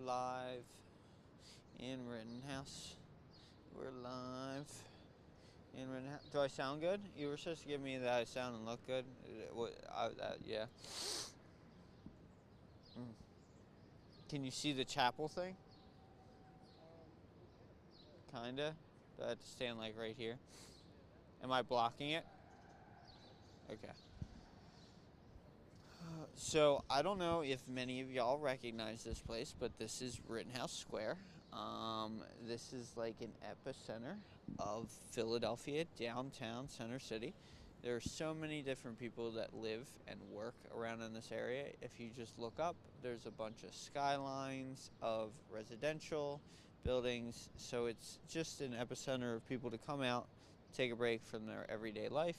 live in Rittenhouse. We're live in Rittenhouse. Do I sound good? You were supposed to give me that I sound and look good. Yeah. Can you see the chapel thing? Kinda. Do I have to stand like right here? Am I blocking it? Okay. So I don't know if many of y'all recognize this place, but this is Rittenhouse Square. This is like an epicenter of Philadelphia, downtown Center City. There are so many different people that live and work around in this area. If you just look up, there's a bunch of skylines of residential buildings. So it's just an epicenter of people to come out, take a break from their everyday life,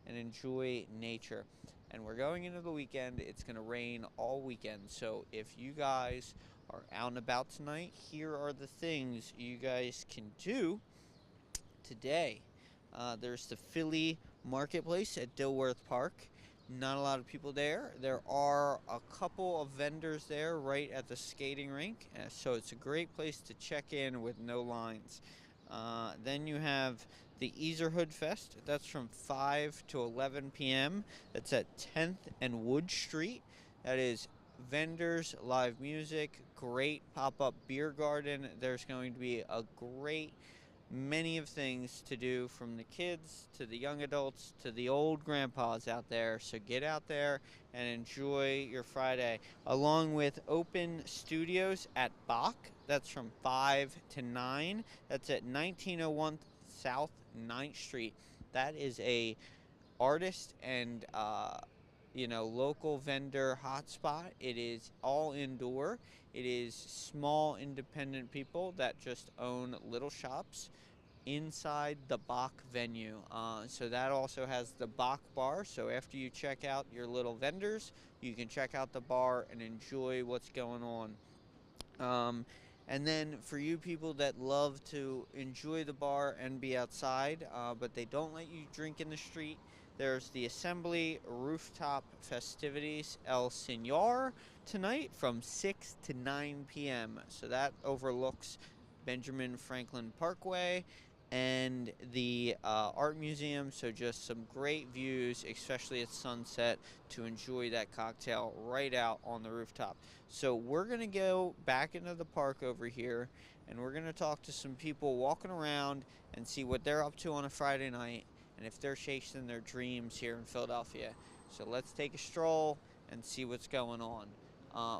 and enjoy nature. And we're going into the weekend. It's going to rain all weekend. So if you guys are out and about tonight, here are the things you guys can do today. There's the Philly Marketplace at Dilworth Park. Not a lot of people there. There are a couple of vendors there right at the skating rink. So it's a great place to check in with no lines. Then you have the Easerhood Fest. That's from 5 to 11 p.m. That's at 10th and Wood Street. That is vendors, live music, great pop-up beer garden. There's going to be a great many of things to do, from the kids to the young adults to the old grandpas out there. So get out there and enjoy your Friday, along with open studios at Bach. That's from 5 to 9. That's at 1901 South 9th Street. That is a artist and local vendor hotspot. It is all indoor. It is small independent people that just own little shops inside the Bach venue. So that also has the Bach bar. So after you check out your little vendors, you can check out the bar and enjoy what's going on. And then for you people that love to enjoy the bar and be outside, but they don't let you drink in the street, there's the Assembly Rooftop Festivities El Señor tonight from 6 to 9 p.m. So that overlooks Benjamin Franklin Parkway and the art museum. So just some great views, especially at sunset, to enjoy that cocktail right out on the rooftop. So we're going to go back into the park over here, and we're going to talk to some people walking around and see what they're up to on a Friday night, and if they're chasing their dreams here in Philadelphia. So let's take a stroll and see what's going on.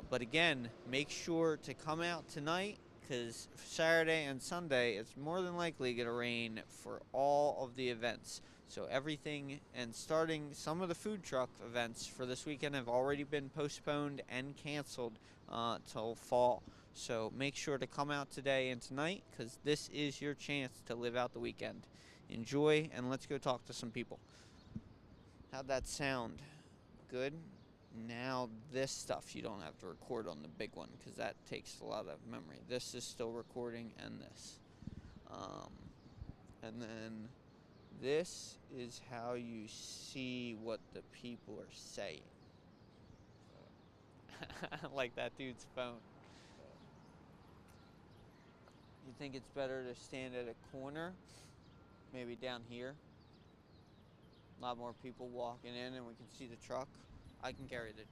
But again, make sure to come out tonight, because Saturday and Sunday it's more than likely going to rain for all of the events. So everything, and starting some of the food truck events for this weekend, have already been postponed and canceled till fall. So make sure to come out today and tonight, because this is your chance to live out the weekend. Enjoy, and let's go talk to some people. How'd that sound? Good? Now this stuff you don't have to record on the big one, because that takes a lot of memory. This is still recording, and this. And then this is how you see what the people are saying. Like that dude's phone. You think it's better to stand at a corner? Maybe down here? A lot more people walking in, and we can see the truck. I can carry the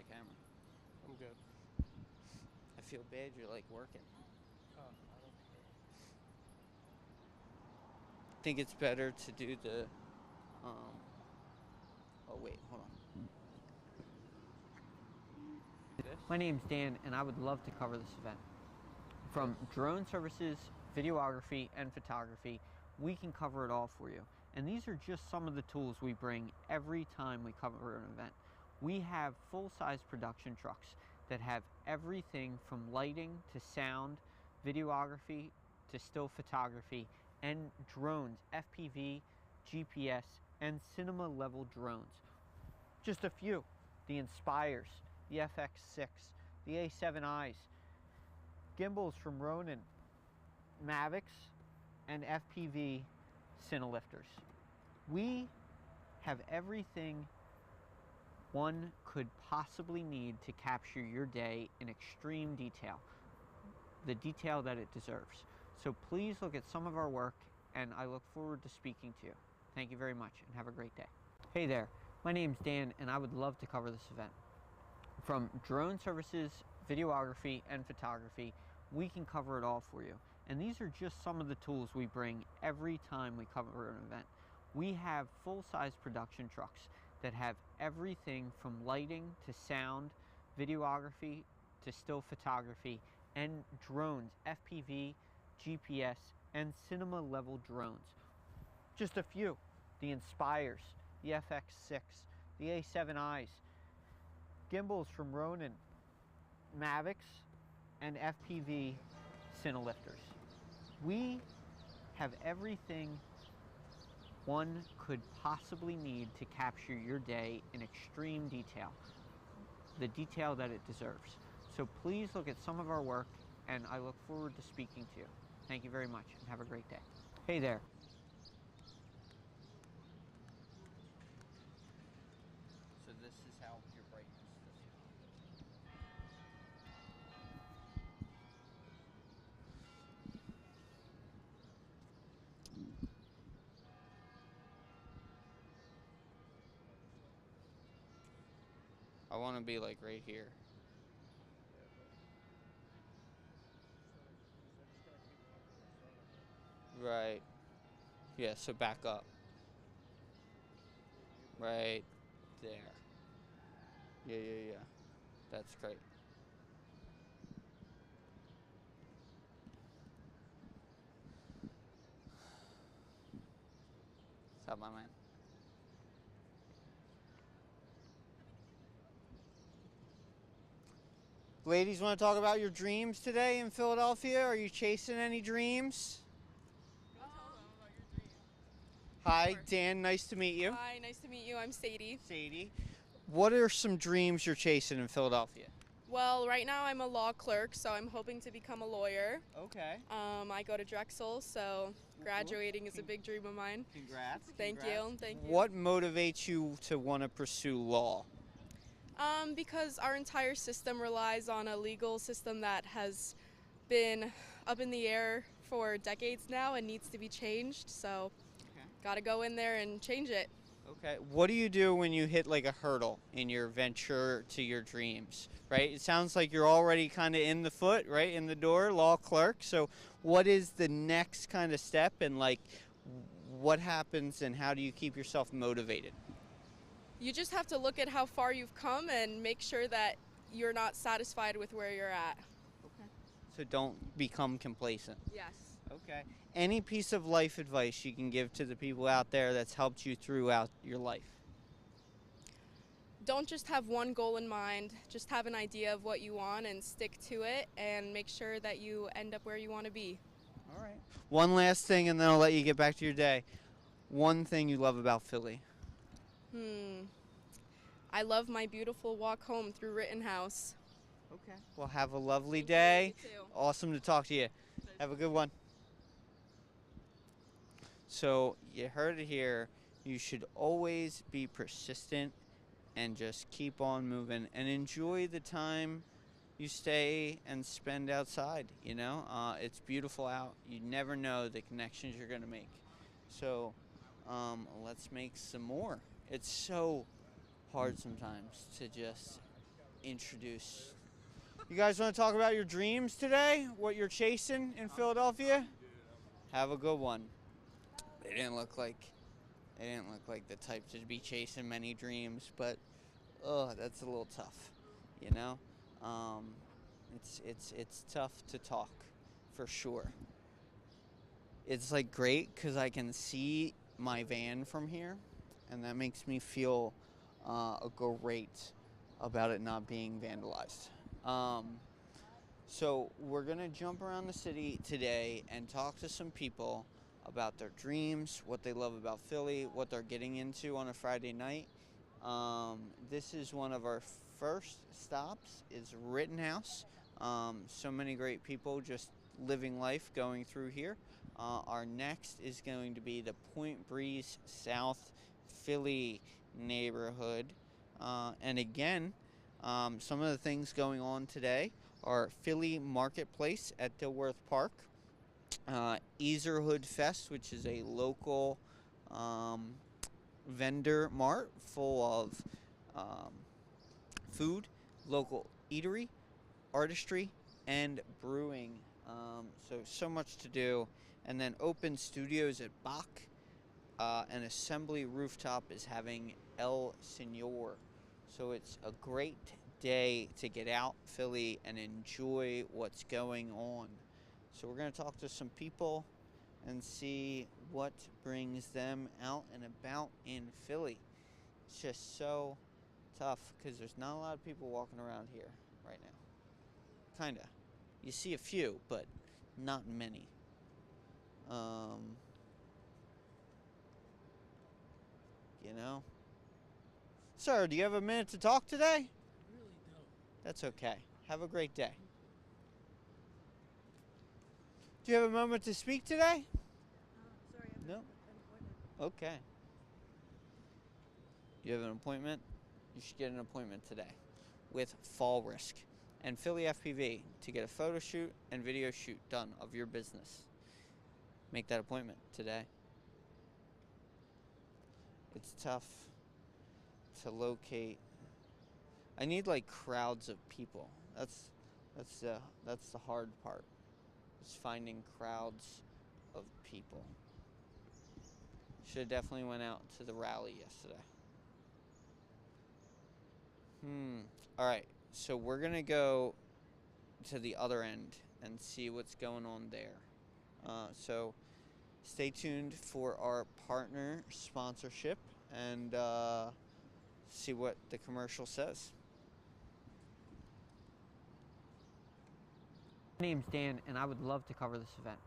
camera. I'm good. I feel bad you're like working. Oh, I don't care. Think it's better to do the oh wait, hold on. My name's Dan, and I would love to cover this event. From drone services, videography, and photography, we can cover it all for you. And these are just some of the tools we bring every time we cover an event. We have full-size production trucks that have everything from lighting to sound, videography to still photography, and drones, FPV, GPS, and cinema-level drones. Just a few: the Inspires, the FX6, the A7Is, gimbals from Ronin, Mavics, and FPV Cinelifters. We have everything one could possibly need to capture your day in extreme detail, the detail that it deserves. So please look at some of our work, and I look forward to speaking to you. Thank you very much, and have a great day. Hey there, my name's Dan, and I would love to cover this event. From drone services, videography, and photography, we can cover it all for you. And these are just some of the tools we bring every time we cover an event. We have full-size production trucks that have everything from lighting to sound, videography to still photography, and drones, FPV, GPS, and cinema level drones. Just a few: the Inspires, the FX6, the A7Is, gimbals from Ronin, Mavics, and FPV Cinelifters. We have everything one could possibly need to capture your day in extreme detail, the detail that it deserves. So please look at some of our work, and I look forward to speaking to you. Thank you very much, and have a great day. Hey there. So this is how your brightness I want to be like right here. Right. Yeah, so back up. Right there. Yeah, yeah, yeah. That's great. What's up, my man? Ladies, want to talk about your dreams today in Philadelphia? Are you chasing any dreams? Hi, Sure. Dan. Nice to meet you. Hi, nice to meet you. I'm Sadie. Sadie. What are some dreams you're chasing in Philadelphia? Well, right now I'm a law clerk, so I'm hoping to become a lawyer. Okay. I go to Drexel, so graduating is a big dream of mine. Congrats. Thank you. Thank you. What motivates you to want to pursue law? Because our entire system relies on a legal system that has been up in the air for decades now and needs to be changed. So, gotta go in there and change it. Okay. What do you do when you hit like a hurdle in your venture to your dreams, right? It sounds like you're already kind of in the foot, right? In the door, law clerk. So what is the next kind of step, and like what happens, and how do you keep yourself motivated? You just have to look at how far you've come and make sure that you're not satisfied with where you're at. Okay. So don't become complacent. Yes. Okay. Any piece of life advice you can give to the people out there that's helped you throughout your life? Don't just have one goal in mind, just have an idea of what you want and stick to it and make sure that you end up where you want to be. All right. One last thing, and then I'll let you get back to your day. One thing you love about Philly? I love my beautiful walk home through Rittenhouse. Okay. Well, have a lovely Thank you. day. You too. Awesome to talk to you. Have a good one. So you heard it here. You should always be persistent and just keep on moving and enjoy the time you stay and spend outside. You know, it's beautiful out. You never know the connections you're going to make. So let's make some more. It's so hard sometimes to just introduce. You guys want to talk about your dreams today? What you're chasing in Philadelphia? Have a good one. They didn't look like the type to be chasing many dreams, but that's a little tough, you know. It's tough to talk, for sure. It's like great because I can see my van from here, and that makes me feel great about it not being vandalized. So we're gonna jump around the city today and talk to some people about their dreams, what they love about Philly, what they're getting into on a Friday night. This is one of our first stops, is Rittenhouse. So many great people just living life going through here. Our next is going to be the Point Breeze South Philly neighborhood. And again, some of the things going on today are Philly Marketplace at Dilworth Park, Easerhood Fest, which is a local vendor mart full of food, local eatery, artistry, and brewing. So much to do. And then Open Studios at Bach. An Assembly Rooftop is having El Senor. So it's a great day to get out Philly and enjoy what's going on. So we're going to talk to some people and see what brings them out and about in Philly. It's just so tough because there's not a lot of people walking around here right now. Kinda. You see a few, but not many. You know? Sir, do you have a minute to talk today? I really don't. That's okay. Have a great day. Do you have a moment to speak today? Sorry, I have No? an appointment. Okay. You have an appointment? You should get an appointment today with Fall Risk and Philly FPV to get a photo shoot and video shoot done of your business. Make that appointment today. It's tough to locate. I need like crowds of people. That's the hard part. Is finding crowds of people. Should have definitely went out to the rally yesterday. All right. So we're gonna go to the other end and see what's going on there. So stay tuned for our partner sponsorship and see what the commercial says. My name's Dan, and I would love to cover this event.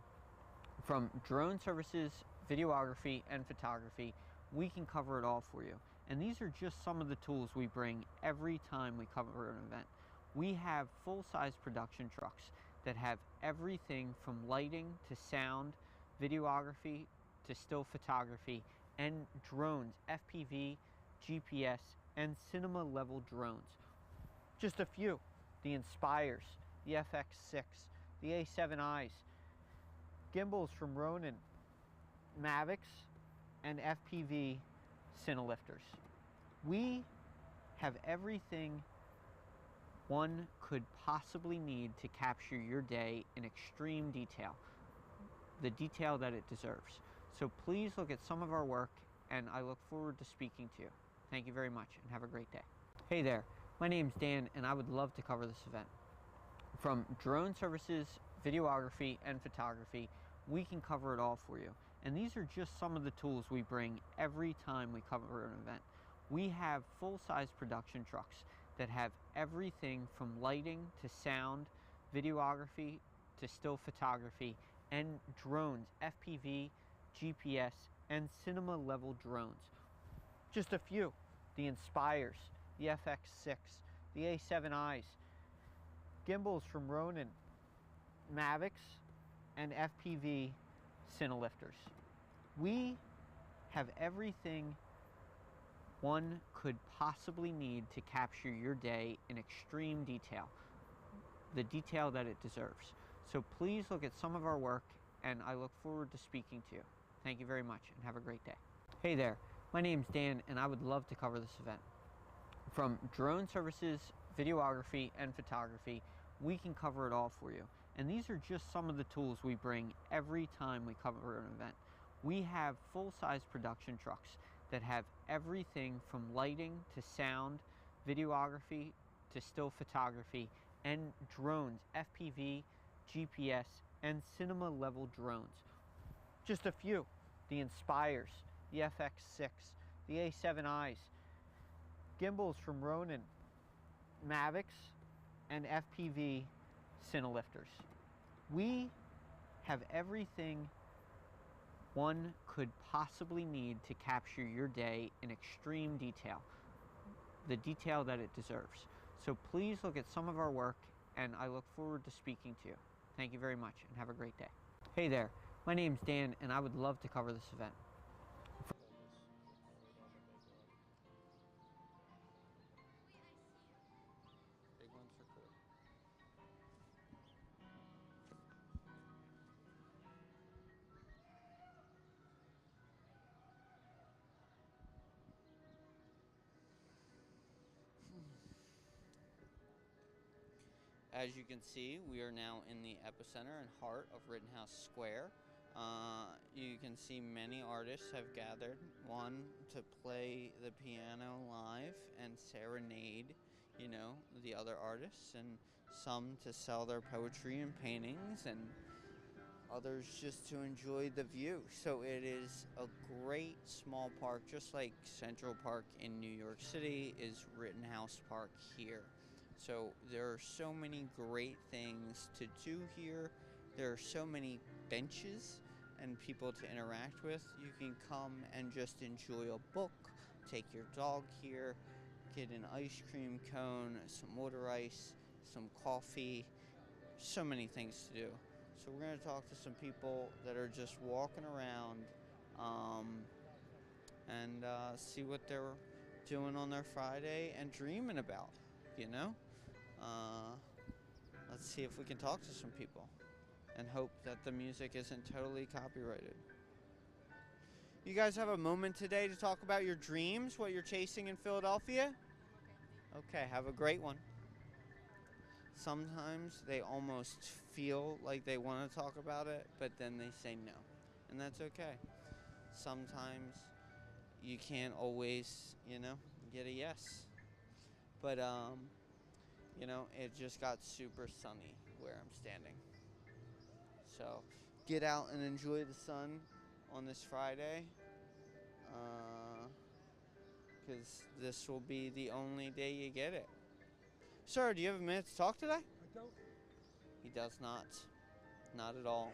From drone services, videography, and photography, we can cover it all for you. And these are just some of the tools we bring every time we cover an event. We have full-size production trucks that have everything from lighting to sound, videography to still photography, and drones, FPV, GPS, and cinema-level drones. Just a few: the Inspires, the FX6, the A7Is, gimbals from Ronin, Mavics, and FPV Cinelifters. We have everything one could possibly need to capture your day in extreme detail, the detail that it deserves. So please look at some of our work, and I look forward to speaking to you. Thank you very much, and have a great day. Hey there, my name's Dan, and I would love to cover this event. From drone services, videography, and photography, we can cover it all for you. And these are just some of the tools we bring every time we cover an event. We have full-size production trucks that have everything from lighting to sound, videography to still photography, and drones, FPV, GPS, and cinema-level drones. Just a few: the Inspires, the FX6, the A7Is, gimbals from Ronin, Mavics, and FPV Cinelifters. We have everything one could possibly need to capture your day in extreme detail, the detail that it deserves. So please look at some of our work, and I look forward to speaking to you. Thank you very much, and have a great day. Hey there, my name's Dan, and I would love to cover this event. From drone services, videography, and photography, we can cover it all for you. And these are just some of the tools we bring every time we cover an event. We have full-size production trucks that have everything from lighting to sound, videography to still photography, and drones, FPV, GPS, and cinema-level drones. Just a few: the Inspires, the FX6, the A7Is, gimbals from Ronin, Mavics, and FPV Cinelifters. We have everything one could possibly need to capture your day in extreme detail, the detail that it deserves. So please look at some of our work, and I look forward to speaking to you. Thank you very much, and have a great day. Hey there, my name's Dan, and I would love to cover this event. as you can see, we are now in the epicenter and heart of Rittenhouse Square. You can see many artists have gathered, one to play the piano live and serenade, the other artists, and some to sell their poetry and paintings, and others just to enjoy the view. So it is a great small park, just like Central Park in New York City is Rittenhouse Park here. So there are so many great things to do here. There are so many benches and people to interact with. You can come and just enjoy a book, take your dog here, get an ice cream cone, some water ice, some coffee, so many things to do. So we're going to talk to some people that are just walking around and see what they're doing on their Friday and dreaming about, you know? Let's see if we can talk to some people and hope that the music isn't totally copyrighted. You guys have a moment today to talk about your dreams, what you're chasing in Philadelphia? Okay, have a great one. Sometimes they almost feel like they want to talk about it, but then they say no. And that's okay. Sometimes you can't always, get a yes. But, it just got super sunny where I'm standing. So get out and enjoy the sun on this Friday. Because this will be the only day you get it. Sir, do you have a minute to talk today? I don't. He does not. Not at all.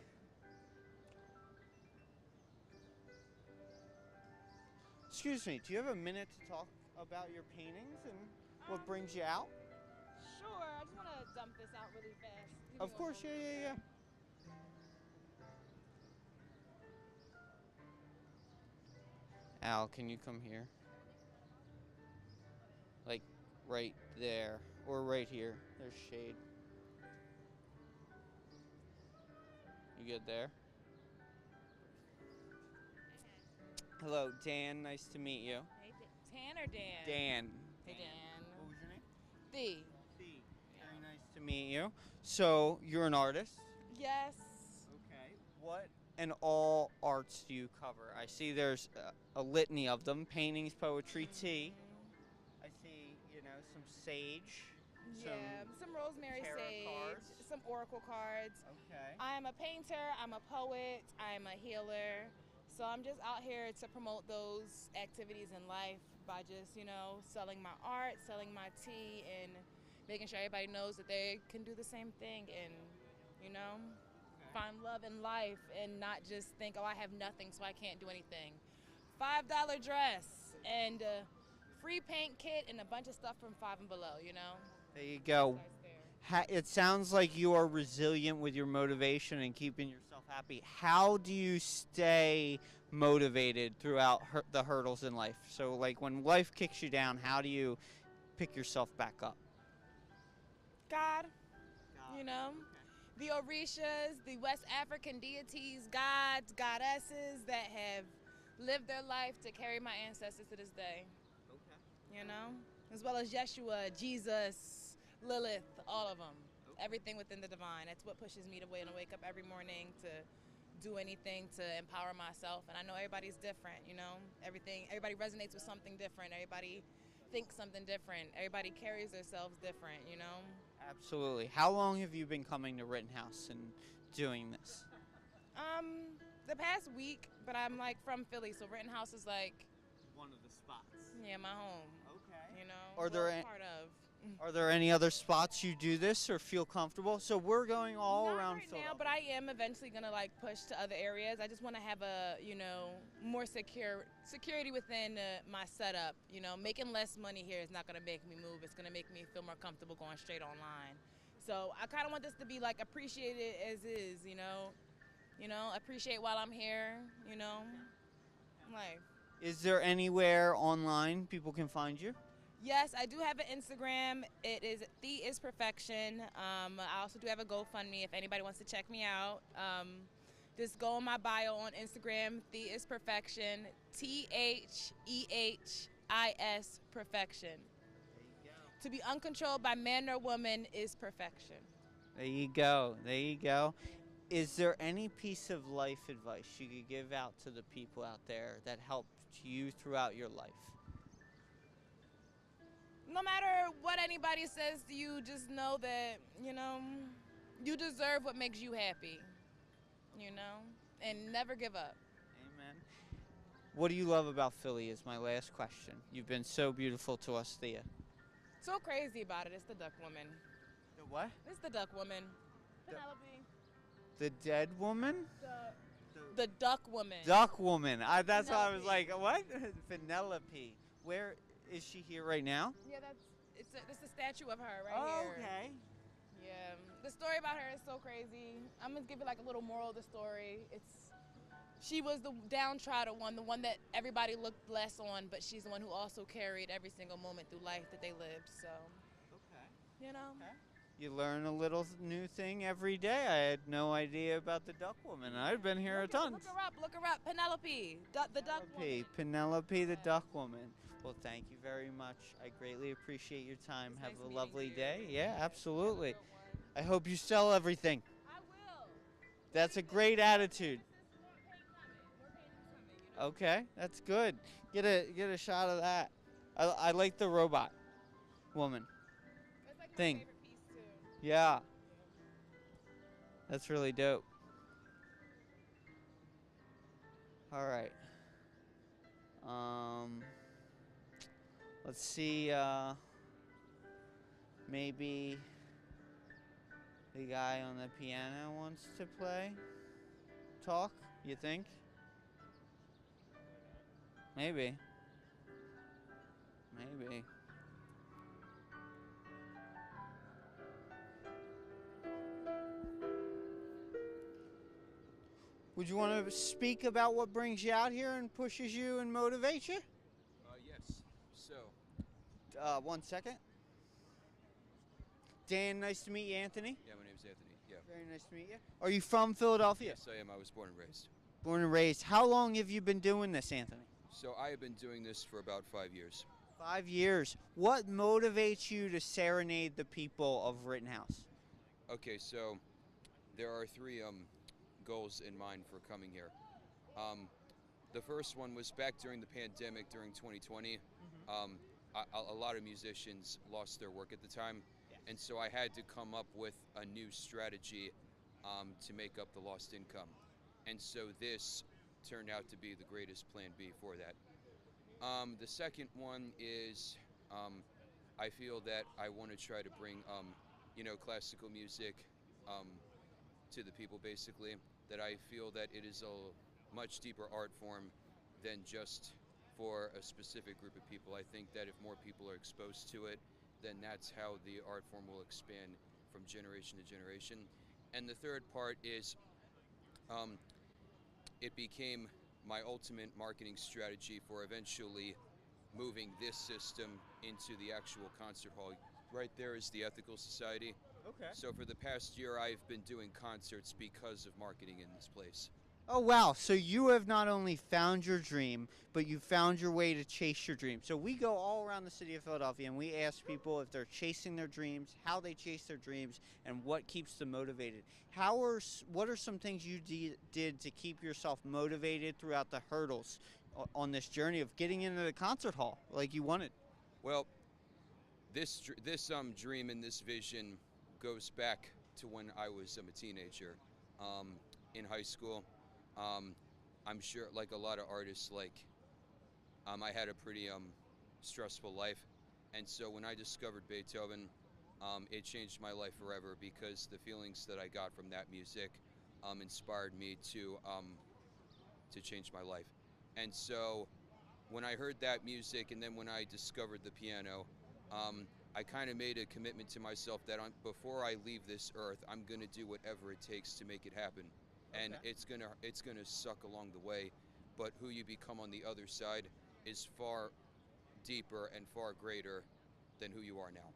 Excuse me, do you have a minute to talk about your paintings and what brings you out? Sure, I just want to dump this out really fast. Give me Of one course, moment. yeah. Al, can you come here? Like, right there. Or right here. There's shade. You good there? Hello, Dan. Nice to meet you. Hey, Tan or Dan? Dan. Hey, Dan. What was your name? Thee. C. Very nice to meet you. So, you're an artist? Yes. Okay. What and all arts do you cover? I see there's a litany of them. Paintings, poetry, tea. I see, some sage. Yeah, some rosemary tarot sage, cards. some oracle cards. Okay. I'm a painter, I'm a poet, I'm a healer. So I'm just out here to promote those activities in life by just, selling my art, selling my tea, and making sure everybody knows that they can do the same thing and, find love in life and not just think, oh, I have nothing, so I can't do anything. $5 dress and a free paint kit and a bunch of stuff from Five and Below, There you go. Starts there. It sounds like you are resilient with your motivation and keeping yourself happy. How do you stay motivated throughout the hurdles in life? So, like, when life kicks you down, how do you pick yourself back up? God, the Orishas, the West African deities, gods, goddesses that have lived their life to carry my ancestors to this day. Okay. As well as Yeshua, Jesus, Lilith, all of them. Everything within the divine. That's what pushes me to wake up every morning to do anything to empower myself. And I know everybody's different, everybody resonates with something different. Everybody thinks something different. Everybody carries themselves different, Absolutely. How long have you been coming to Rittenhouse and doing this? The past week, but I'm from Philly, so Rittenhouse is One of the spots. my home. Okay. Are part of. Are there any other spots you do this or feel comfortable? So we're going all Not around right Philadelphia. now, but I am eventually gonna push to other areas. I just want to have a more security within my setup. Making less money here is not gonna make me move. It's gonna make me feel more comfortable going straight online. So I kind of want this to be appreciated as is. Appreciate while I'm here. Is there anywhere online people can find you? Yes, I do have an Instagram. It is The Is Perfection. I also do have a GoFundMe if anybody wants to check me out. Just go in my bio on Instagram, The Is Perfection, THEHIS Perfection. There you go. To be uncontrolled by man or woman is perfection. There you go. There you go. Is there any piece of life advice you could give out to the people out there that helped you throughout your life? No matter what anybody says to you, just know that, you deserve what makes you happy, and never give up. Amen. What do you love about Philly is my last question. You've been so beautiful to us, Thea. So crazy about it. It's the duck woman. The what? It's the duck woman. Penelope. The dead woman? The duck woman. Duck woman. That's why I was Penelope. like, what? Penelope. Where is she here right now? Yeah, it's a statue of her right here. Okay. Yeah. The story about her is so crazy. I'm gonna give you like a little moral of the story. She was the downtrodden one, the one that everybody looked less on, but she's the one who also carried every single moment through life that they lived. So, Okay. Okay. You learn a little new thing every day. I had no idea about the duck woman. I've been here a ton. Look her up. Penelope, the duck woman. Penelope, the duck woman. Well, thank you very much. I greatly appreciate your time. It's Have nice a meeting lovely you. day. Yeah, Have a absolutely. good one. I hope you sell everything. I will. That's a great attitude. More paintings coming. Okay, that's good. Get a shot of that. I like the robot woman. That's like my Thing. favorite piece too. Yeah. That's really dope. All right. Let's see. Maybe the guy on the piano wants to talk. You think? Maybe. Would you want to speak about what brings you out here and pushes you and motivates you? Yes. So, 1 second. Dan, nice to meet you, Anthony. yeah, my name's Anthony. Yeah. Very nice to meet you. Are you from Philadelphia? Yes, I am. I was born and raised. Born and raised. How long have you been doing this, Anthony? So I have been doing this for about 5 years. 5 years. What motivates you to serenade the people of Rittenhouse? Okay, so there are three goals in mind for coming here. The first one was back during the pandemic, during 2020. A lot of musicians lost their work at the time, and so I had to come up with a new strategy to make up the lost income. And so this turned out to be the greatest plan B for that. The second one is I feel that I want to try to bring classical music to the people, basically. That I feel that it is a much deeper art form than just for a specific group of people. I think that if more people are exposed to it, then that's how the art form will expand from generation to generation. And the third part is it became my ultimate marketing strategy for eventually moving this system into the actual concert hall. Right there is the Ethical Society. Okay. So for the past year, I've been doing concerts because of marketing in this place. Oh, wow. So you have not only found your dream, but you found your way to chase your dream. So we go all around the city of Philadelphia and we ask people if they're chasing their dreams, how they chase their dreams, and what keeps them motivated. What are some things you did to keep yourself motivated throughout the hurdles on this journey of getting into the concert hall like you wanted? Well, this dream and this vision goes back to when I was a teenager in high school. I'm sure, like a lot of artists, I had a pretty stressful life, and so when I discovered Beethoven, it changed my life forever, because the feelings that I got from that music inspired me to change my life. And so when I heard that music, and then when I discovered the piano, I kind of made a commitment to myself that before I leave this earth, I'm going to do whatever it takes to make it happen. And it's gonna suck along the way, but who you become on the other side is far deeper and far greater than who you are now.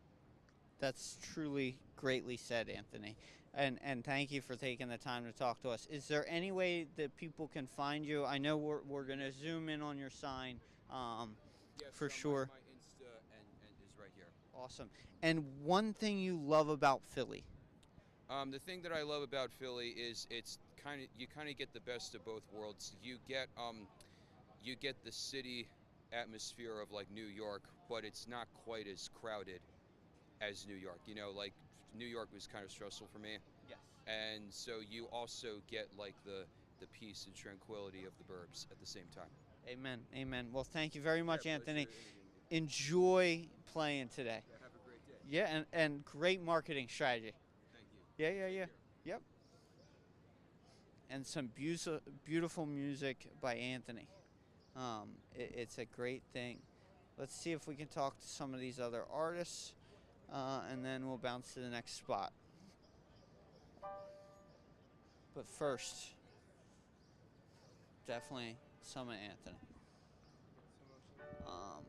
That's truly greatly said, Anthony. And thank you for taking the time to talk to us. Is there any way that people can find you? I know we're going to zoom in on your sign Yes, for sure. My Insta and is right here. Awesome. And one thing you love about Philly? The thing that I love about Philly is it's you kind of get the best of both worlds. You get the city atmosphere of like New York, but it's not quite as crowded as New York. You know, like New York was kind of stressful for me, Yes. and so you also get like the peace and tranquility of the burbs at the same time. Amen. Amen. Well, thank you very much, Yeah, Anthony. pleasure interviewing you. Enjoy playing today. Yeah, have a great day. Yeah, and great marketing strategy. Thank you. Yeah, yeah, Take yeah. care. Yep. And some beautiful music by Anthony. It's a great thing. Let's see if we can talk to some of these other artists, and then we'll bounce to the next spot. But first, definitely some of Anthony. Um,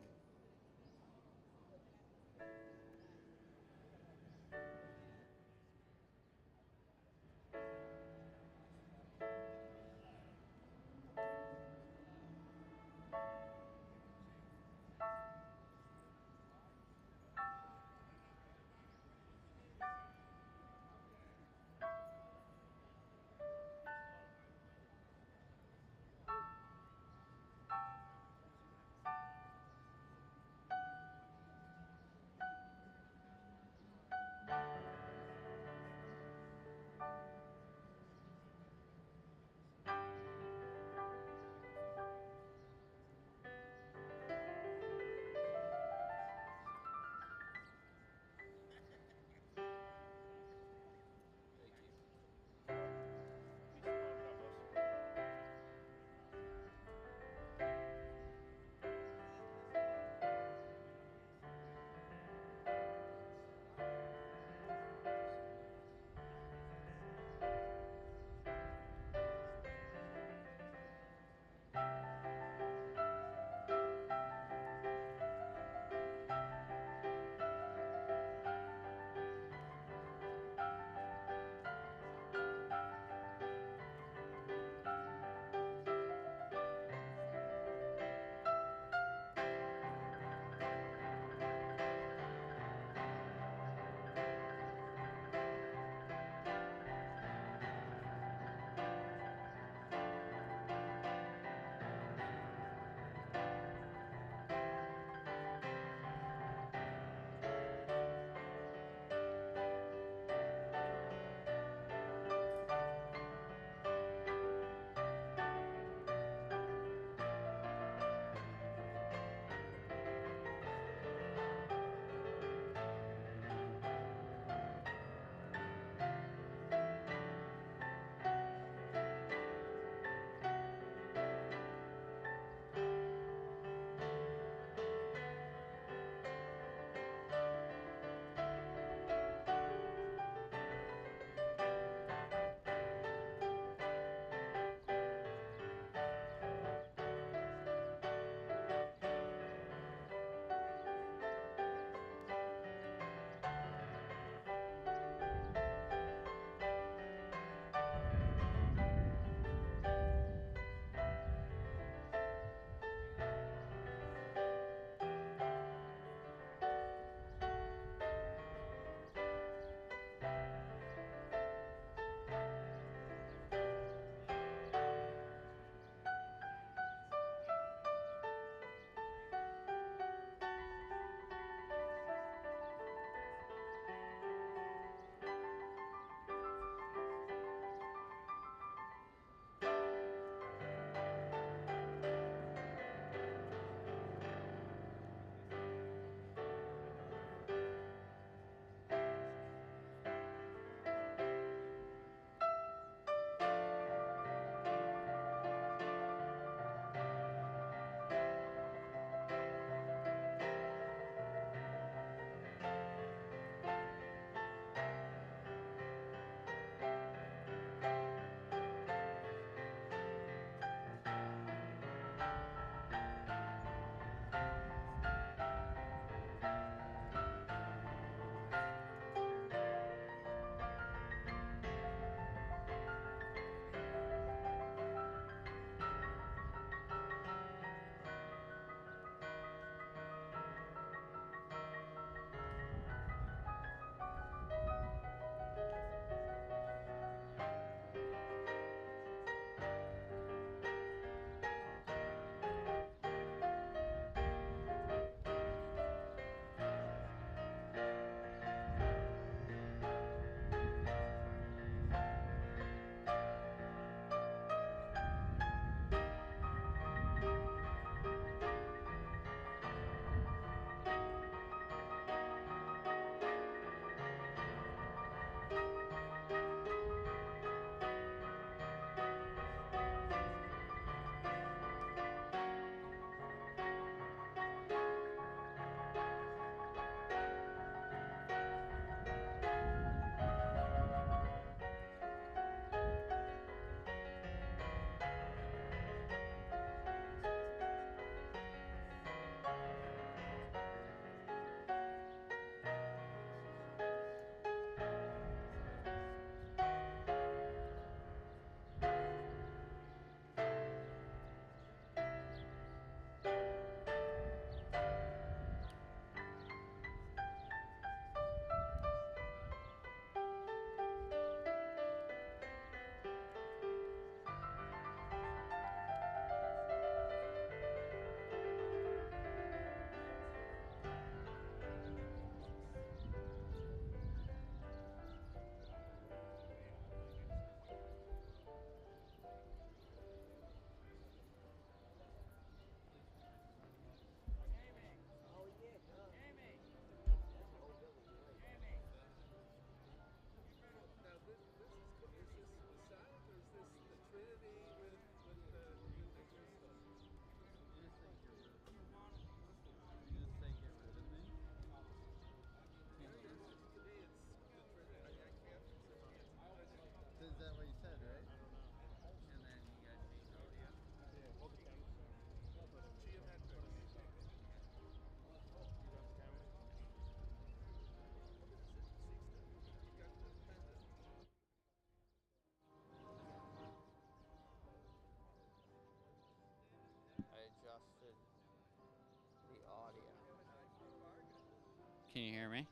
Can you hear me?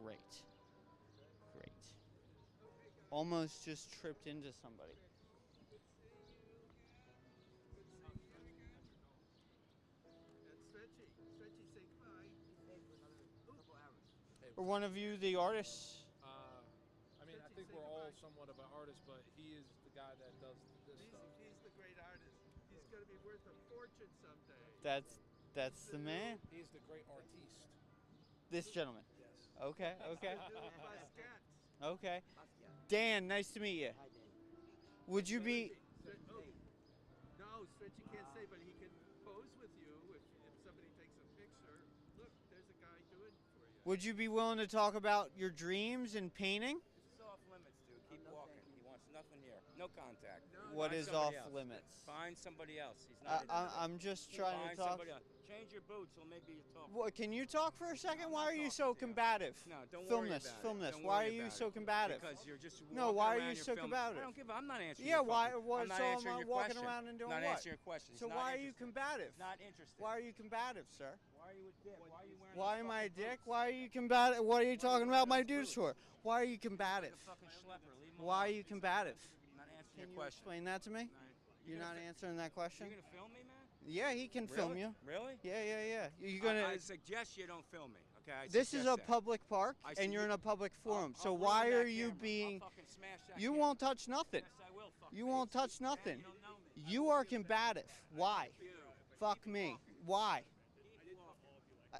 Great. Great. Almost just tripped into somebody. Are one of you the artists? I mean, I think we're all somewhat of an artist, but he is the guy that does this stuff. He's the great artist. He's going to be worth a fortune someday. That's the man. He's the great artiste. This gentleman. Yes. Okay. Okay. Basquiat. Okay. Dan, nice to meet you. Hi, Dan. Would you be? No, Stretchy can't say, but he can pose with you if somebody takes a picture. Look, there's a guy doing it for you. Would you be willing to talk about your dreams and painting? This is off limits, dude. Keep walking. He wants nothing here. No contact. What Find is somebody off else. limits? Find somebody else. He's not interested. I'm just trying to Find talk. somebody else. Change your boots, so maybe you talk. What, can you talk for a second? I'm Why not are you talking so to you. combative? No, don't Film worry this. about Film it. this. Don't Why are worry you about so it. combative? Because you're just No, walking why are around, you you're so filming. combative? I don't give a. I'm not answering Yeah, your why? fucking- What? I'm not So answering I'm your walking question. around and doing not what? answering your question. He's So not why are you interested. combative? Not interested. Why are you combative, sir? Why are you a dick? Why are you wearing Why those am I a fucking dick? boots? Why are you combative? What are you talking about my dudes boots? for? Why are you Like combative? a fucking schlepper. Leave him Why are alone. you combative? I'm not answering Can your you question. explain that to me? No. You're not answering that question? You're gonna film me, man? Yeah, he can film Really? you. Really? Yeah. You're gonna. I suggest you don't film me. Okay. I This is suggest a that. public park, I and see you're you- in a public forum. I'll So ruin why that are you camera. being? I'll fucking smash that You camera. won't touch nothing. Yes, I will. Fuck You face. won't touch Man, nothing. you don't know me. You are combative. Why? You. Fuck me. Why? Keep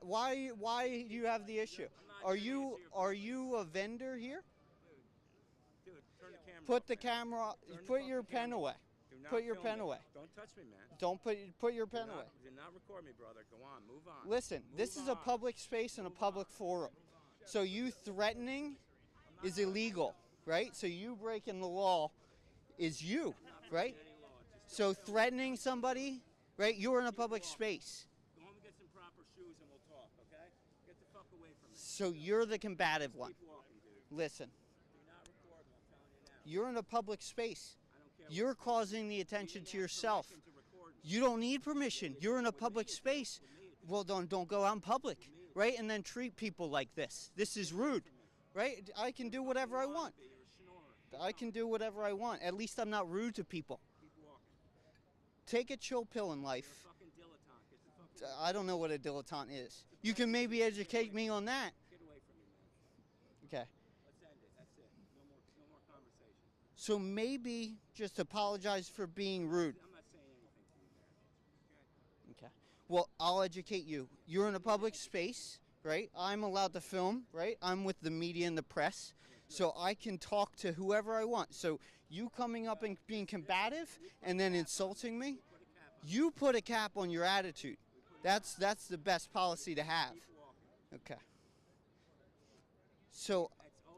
walking. Why do you have the issue? I'm not Are gonna you answer your are question. you a vendor here? Dude, turn the camera Put off, the man. camera. Turn the Put your fucking pen camera away. off. Do not Put your film pen me. away. Don't touch me, man. Don't put your pen away. Do not record me, brother. Go on. Move on. Listen, this Move is a on. public space and a public forum. So you threatening is illegal, right? So you breaking the law is you, right? Any law. Just So threatening somebody, right? You're in a public space. go home and get some proper shoes and we'll talk, okay? Get the fuck away from me. So you're the combative one. Keep walking, dude. Listen, Do not record me. I'm telling you now. you're in a public space. I don't care. You're causing the attention You to didn't ask yourself. permission to record me. You don't need permission. You're in a public space. Well, don't go out in public, right? And then treat people like this. This is rude, right? I can do whatever I want. You're a schnorrer. I can do whatever I want. At least I'm not rude to people. Keep walking. Take a chill pill in life. You're a fucking dilettante. Get the fuck I don't know what a dilettante is. You can maybe educate me on that. Get away from me, man. Okay. Let's end it. That's it. No more conversation. So maybe just apologize for being rude. I'm not saying anything to you, man. Okay. Well, I'll educate you. You're in a public space, right? I'm allowed to film, right? I'm with the media and the press, so I can talk to whoever I want. So you coming up and being combative and then insulting me, you put a cap on your attitude. That's the best policy to have. Okay. So It's over,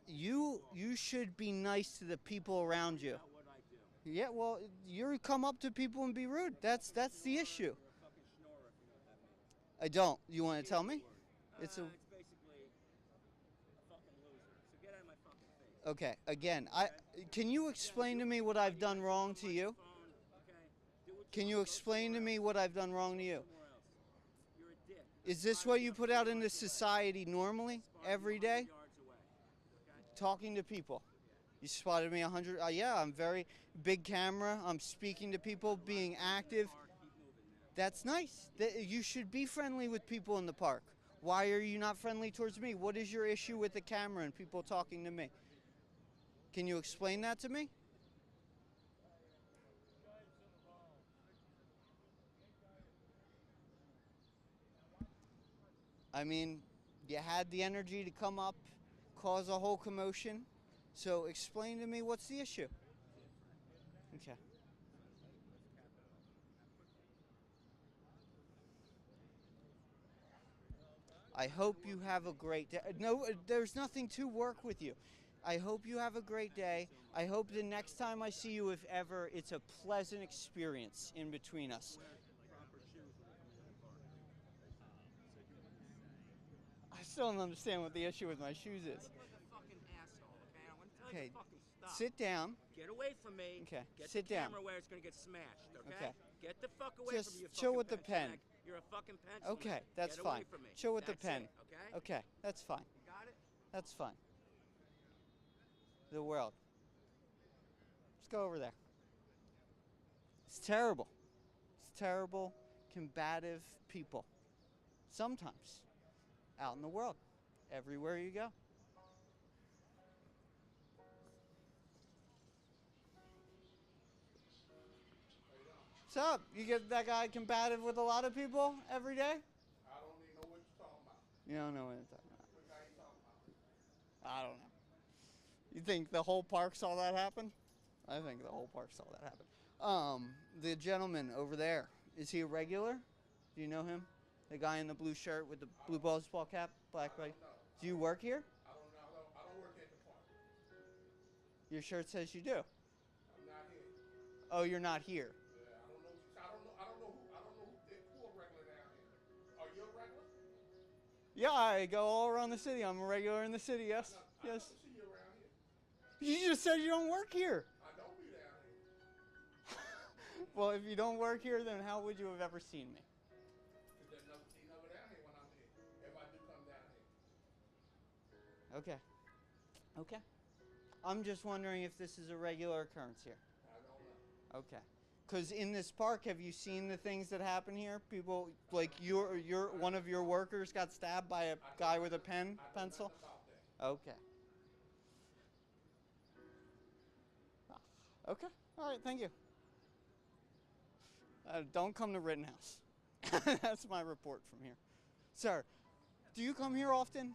man. you should be nice to the people around you. Not what I do. Yeah, well, you come up to people and be rude. That's the issue. You're a fucking schnorrer, if you know what that means. I don't. You want to tell me? It's a It's basically a fucking loser. So get out of my fucking face. okay. Again, can you explain to me what I've done wrong to you? Phone, okay? Do what Can want. you Go explain to somewhere me else. what I've done wrong to you? Somewhere else. You're a dick. Is this what you put out into society normally, every day? Yards away. Okay? Talking to people. You spotted me 100. Yeah, I'm very big camera. I'm speaking to people, being active. Hard, keep moving, man. That's nice. You should be friendly with people in the park. Why are you not friendly towards me? What is your issue with the camera and people talking to me? Can you explain that to me? I mean, you had the energy to come up, cause a whole commotion. So explain to me what's the issue. Okay. I hope you have a great day. No, there's nothing to work with you. I hope you have a great day. I hope the next time I see you, if ever, it's a pleasant experience in between us. Proper shoes when I come in the park. I still don't understand what the issue with my shoes is. Look like a fucking asshole, okay? I want to tell Okay, you to fucking stop. sit down. Get away from me. Okay, Get sit the down. camera where it's gonna get smashed, okay? Okay. Get the fuck away Just from me, you chill fucking with the pen. snack. You're a fucking pencil. Okay, man. that's Get fine. Away from me. Chill with That's the pen. It, okay? Okay, that's fine. You got it? That's fine. The world. Let's go over there. It's terrible. It's terrible, combative people. Sometimes. Out in the world. Everywhere you go. What's up? You get that guy combative with a lot of people every day? I don't even know what you're talking about. You don't know what I'm talking about. What guy you talking about? I don't know. You think the whole park saw that happen? I think the whole park saw that happen. The gentleman over there, is he a regular? Do you know him? The guy in the blue shirt with the blue baseball cap, black bag. Do you work here? I don't know. I don't work at the park. Your shirt says you do. I'm not here. Oh, you're not here. Yeah, I don't know. I don't know who a regular down here. Are you a regular? Yeah, I go all around the city. I'm a regular in the city. Yes, I yes. don't see you around here. You just said you don't work here. I don't be down here. Well, if you don't work here, then how would you have ever seen me? Because there's never seen over down here when I'm here. If I do come down here. Okay. Okay. I'm just wondering if this is a regular occurrence here. I don't know. Okay. Because in this park, have you seen the things that happen here? People, like one of your workers got stabbed by a guy with a pencil? About that. Okay. Okay. All right. Thank you. Don't come to Rittenhouse. That's my report from here. Sir, do you come here often?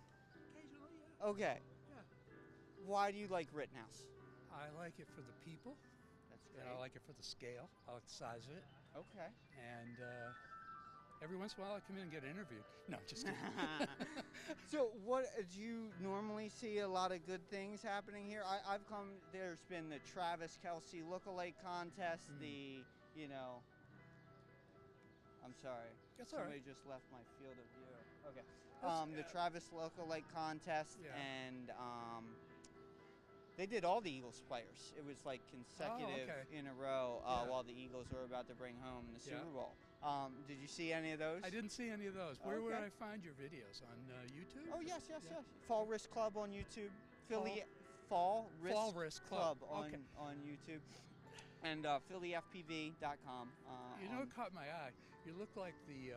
Occasionally, yeah. Okay. Yeah. Why do you like Rittenhouse? I like it for the people, That's and I like it for the scale. I like the size of it. Okay. And every once in a while I come in and get interviewed. No, just kidding. So, what do you normally see a lot of good things happening here? I've come. There's been the Travis Kelce lookalike contest. The I'm sorry. That's all Somebody right. just left my field of view. Okay. That's- The Travis lookalike contest, Yeah. and they did all the Eagles players. It was like consecutive okay. in a row Yeah. while the Eagles were about to bring home the Yeah. Super Bowl. Did you see any of those? I didn't see any of those. Where would Okay. I find your videos? On YouTube? Oh yes, yes, Yeah. yes. Fall Risk Club on YouTube. Fall Risk Club. on Okay. on YouTube, and PhillyFPV.com. You know what caught my eye? You look like the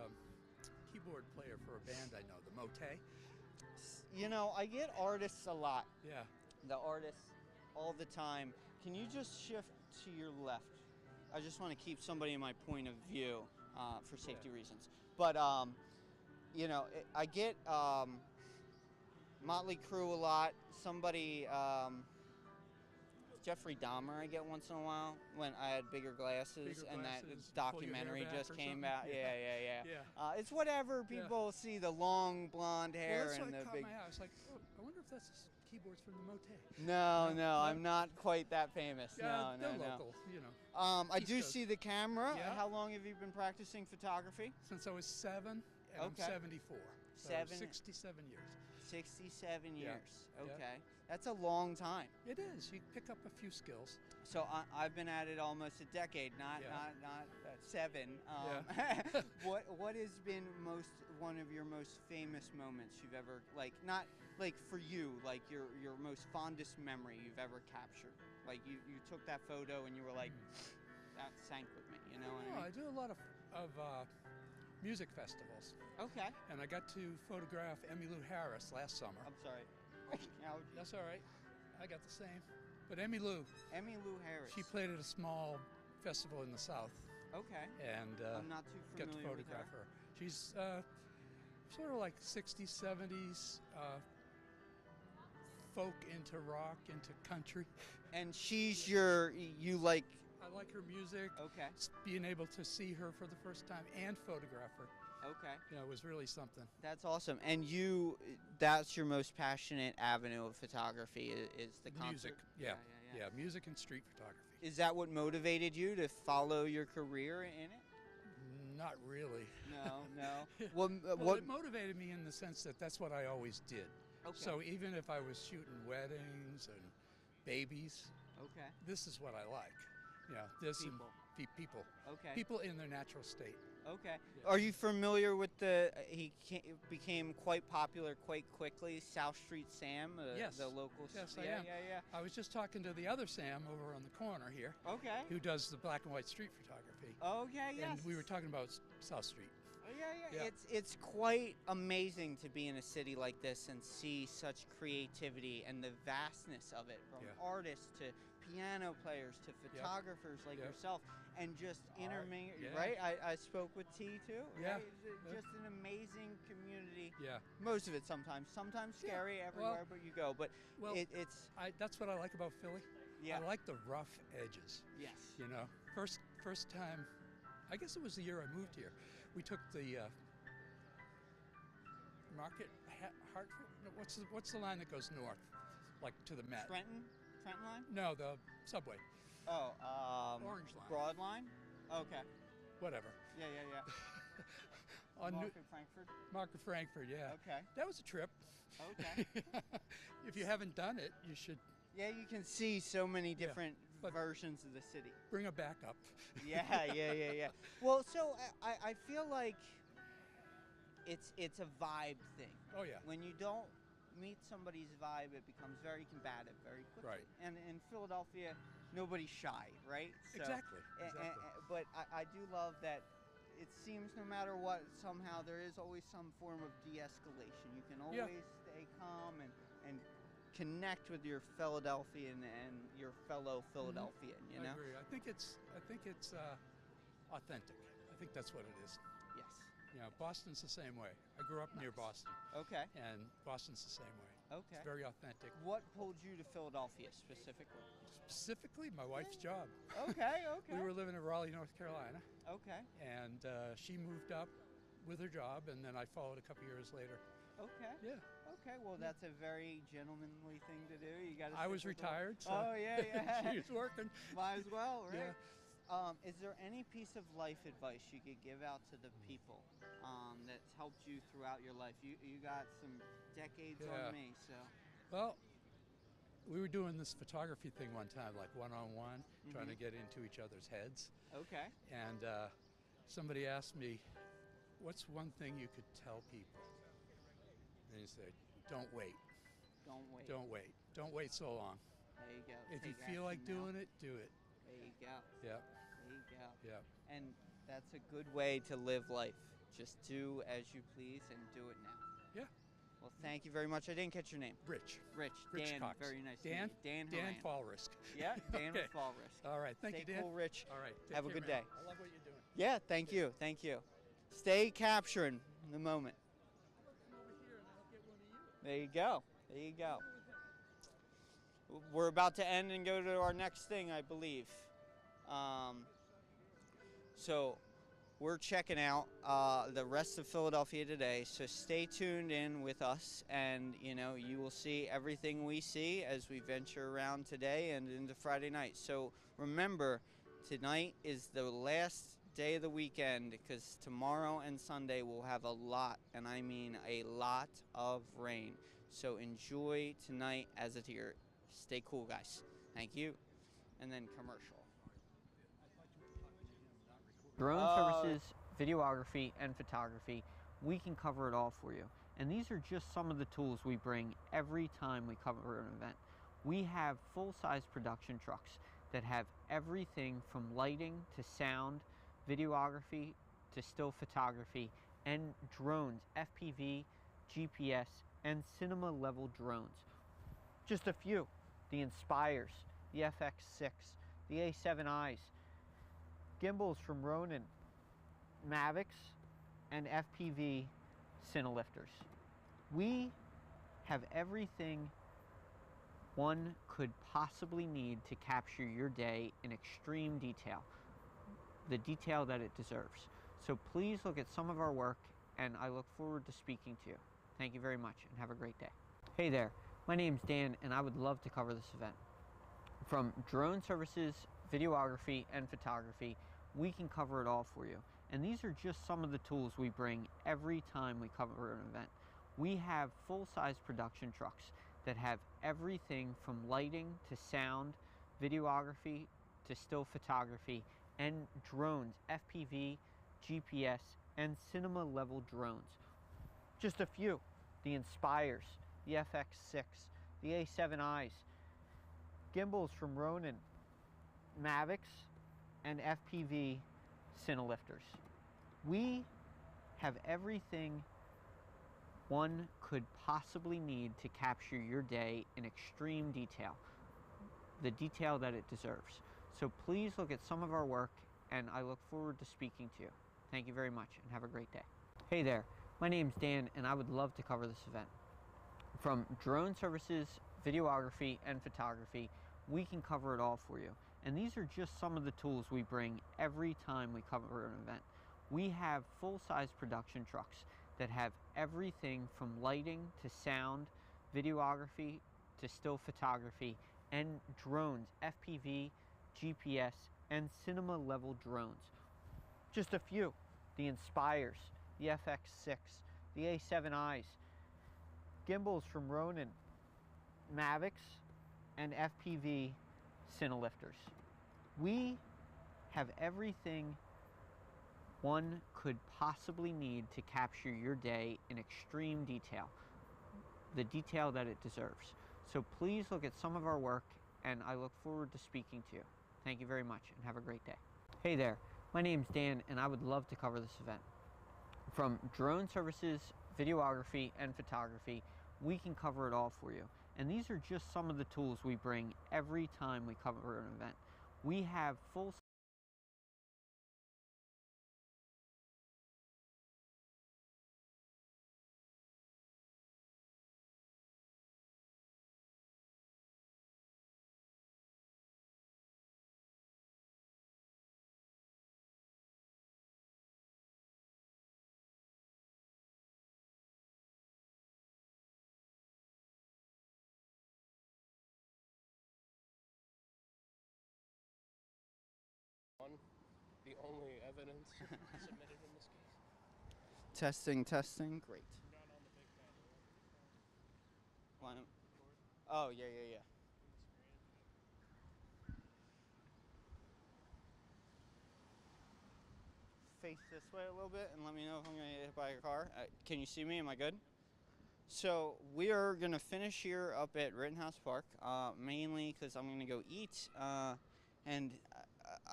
keyboard player for a band I know, the Motet. I get artists a lot. Yeah. The artists all the time. Can you just shift to your left? I just want to keep somebody in my point of view for safety reasons. But I get Motley Crue a lot. Somebody, Jeffrey Dahmer, I get once in a while when I had bigger glasses, Bigger and glasses, that pull your hair documentary back just or came something? out. Yeah. Yeah. It's whatever Yeah. people see, the long blonde hair Well, that's and what the caught big. my eye. I was like, oh, I wonder if that's keyboards from the Motet. No, No, I'm not quite that famous. Yeah, no, they're no. local, I East do Coast. see the camera. Yeah. How long have you been practicing photography? Since I was 7, and Okay. I'm 74. So 67 years. 67 Yeah. years. Yeah. Okay. That's a long time. It is. You pick up a few skills. So I've been at it almost a decade, not Yeah. not 7. What has been one of your most famous moments you've ever not like for you, like your most fondest memory you've ever captured? Like you took that photo and you were like, that sank with me. You know what I I mean? do a lot of music festivals, Okay. and I got to photograph Emmylou Harris last summer. I'm sorry. Allergies. That's all right. I got the same. But Emmylou, Emmylou Harris. she played at a small festival in the South, Okay. and I'm not too got to familiar with photograph her. her. She's sort of like 60s, 70s, folk into rock, into country. And she's you like. I like her music. Okay. Being able to see her for the first time and photograph her, Okay. was really something. That's awesome. And that's your most passionate avenue of photography is the concert. Music, yeah, music and street photography. Is that what motivated you to follow your career in it? Not really. No. Well, Well, it motivated me in the sense that that's what I always did. Okay. So even if I was shooting weddings and babies, Okay. this is what I like. This and People. people. Okay. People in their natural state. Okay. Yeah. Are you familiar with the? Became quite popular quite quickly. South Street Sam, Yes. the local. Yes, yeah, I am. Yeah, I was just talking to the other Sam over on the corner here, yeah. Okay. who does the black and white street photography. Okay. Yes. And we were talking about South Street. Oh, yeah. Yeah. It's quite amazing to be in a city like this and see such creativity and the vastness of it, from Yeah. artists to piano players to photographers like Yep. yourself, and just intermingle. Yeah. Right? I spoke with T too. Yeah. Right? Just an amazing community. Yeah. Most of it sometimes scary everywhere, but you go. But Well, it's that's what I like about Philly. yeah. I like the rough edges. Yes. You know, first time, I guess it was the year I moved here. We took the Market Hartford. No, what's the line that goes north, like to the Met? Trenton line. No, the subway. Oh, Orange line. Broad line. Okay. Whatever. Yeah. On Market Frankfurt. Market Frankfurt. Yeah. Okay. That was a trip. Okay. If you haven't done it, you should Yeah, you can see so many different but- versions of the city. bring a backup. Yeah. Well, so I feel like it's a vibe thing. Oh yeah. When you don't meet somebody's vibe, it becomes very combative very quickly. Right. And in Philadelphia, nobody's shy, right? So, Exactly. but I do love that it seems no matter what, somehow there is always some form of de-escalation. You can always Yeah. stay calm and connect with your Philadelphian and your fellow Philadelphian, you I know? agree. I think it's authentic. I think that's what it is. Yes. You know, Boston's the same way. I grew up near Boston, Okay. and Boston's the same way. Okay. It's very authentic. What pulled you to Philadelphia specifically? Specifically, my wife's job. Okay. We were living in Raleigh, North Carolina, Okay. and she moved up with her job, and then I followed a couple years later. Okay. Yeah. Okay. Well, that's a very gentlemanly thing to do. You got to. I was retired, so Oh yeah. she was working. Might as well, right? Yeah. Is there any piece of life advice you could give out to the people that's helped you throughout your life? You got some decades Yeah. on me, so. Well, we were doing this photography thing one time, like one-on-one, trying to Mhm. get into each other's heads. Okay. And somebody asked me, what's one thing you could tell people? And he said, don't wait. Don't wait. Don't wait. Don't wait so long. There you go. If you Take feel like action now. doing it, do it. There you go. Yeah, There you go. yeah. And that's a good way to live life. Just do as you please and do it now. Yeah. Well, thank you very much. I didn't catch your name. Rich. Rich. Rich Dan. Cox. Very nice. Dan? To meet you. Dan. Dan Horan. Fallrisk. Yeah. Dan Okay. with Fall Risk. All right. Thank Stay you, Dan. cool, Rich. All right. Take Have a care, good man. day. I love what you're doing. Yeah. Thank you. Thank you. Stay capturing the moment. Come over here and I'll get one of you. There you go. There you go. We're about to end and go to our next thing, I believe. So we're checking out the rest of Philadelphia today. So stay tuned in with us, and you will see everything we see as we venture around today and into Friday night. So remember, tonight is the last day of the weekend, because tomorrow and Sunday we'll have a lot, and I mean a lot of rain. So enjoy tonight as it's here. Stay cool, guys. Thank you. And then commercial. Drone services, videography, and photography, we can cover it all for you. And these are just some of the tools we bring every time we cover an event. We have full-size production trucks that have everything from lighting to sound, videography to still photography, and drones, FPV, GPS, and cinema level drones. Just a few: the Inspires, the FX6, the A7Is, gimbals from Ronin, Mavics, and FPV Cinelifters. We have everything one could possibly need to capture your day in extreme detail, the detail that it deserves. So please look at some of our work, and I look forward to speaking to you. Thank you very much, and have a great day. Hey there, my name's Dan, and I would love to cover this event. From drone services, videography, and photography, we can cover it all for you. And these are just some of the tools we bring every time we cover an event. We have full-size production trucks that have everything from lighting to sound, videography to still photography, and drones, FPV, GPS, and cinema level drones. Just a few: the Inspires, the FX6, the A7Is, gimbals from Ronin, Mavics, and FPV Cinelifters. We have everything one could possibly need to capture your day in extreme detail, the detail that it deserves. So please look at some of our work, and I look forward to speaking to you. Thank you very much, and have a great day. Hey there, my name's Dan, and I would love to cover this event. From drone services, videography, and photography, we can cover it all for you. And these are just some of the tools we bring every time we cover an event. We have full-size production trucks that have everything from lighting to sound, videography to still photography, and drones, FPV, GPS, and cinema level drones. Just a few: the Inspires, the FX6, the A7Is, gimbals from Ronin, Mavics, and FPV Cinelifters. We have everything one could possibly need to capture your day in extreme detail, the detail that it deserves. So please look at some of our work, and I look forward to speaking to you. Thank you very much, and have a great day. Hey there, my name's Dan, and I would love to cover this event. From drone services, videography, and photography, we can cover it all for you. And these are just some of the tools we bring every time we cover an event. We have full The only evidence submitted in this case. testing. Great. You're not on the big panel. Why not? Oh, yeah. Face this way a little bit and let me know if I'm going to get hit by a car. Can you see me? Am I good? So we are going to finish here up at Rittenhouse Park, mainly because I'm going to go eat, and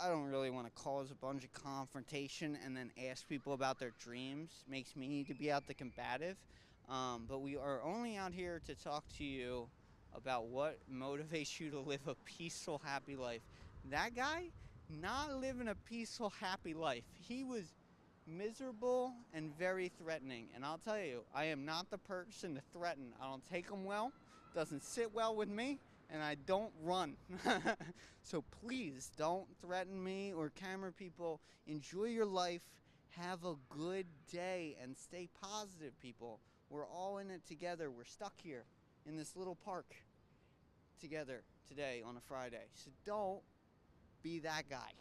I don't really want to cause a bunch of confrontation and then ask people about their dreams. Makes me need to be out the combative. But we are only out here to talk to you about what motivates you to live a peaceful, happy life. That guy, not living a peaceful, happy life. He was miserable and very threatening. And I'll tell you, I am not the person to threaten. I don't take them well. Doesn't sit well with me. And I don't run. So please don't threaten me or camera people. Enjoy your life. Have a good day and stay positive, people. We're all in it together. We're stuck here in this little park together today on a Friday. So don't be that guy.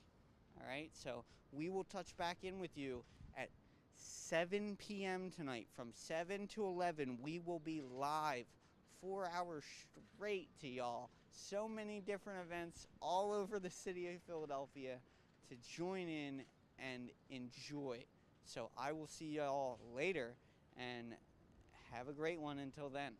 All right? So we will touch back in with you at 7 p.m. tonight. From 7 to 11, we will be live 4 hours straight to y'all. So many different events all over the city of Philadelphia to join in and enjoy. So I will see y'all later, and have a great one until then.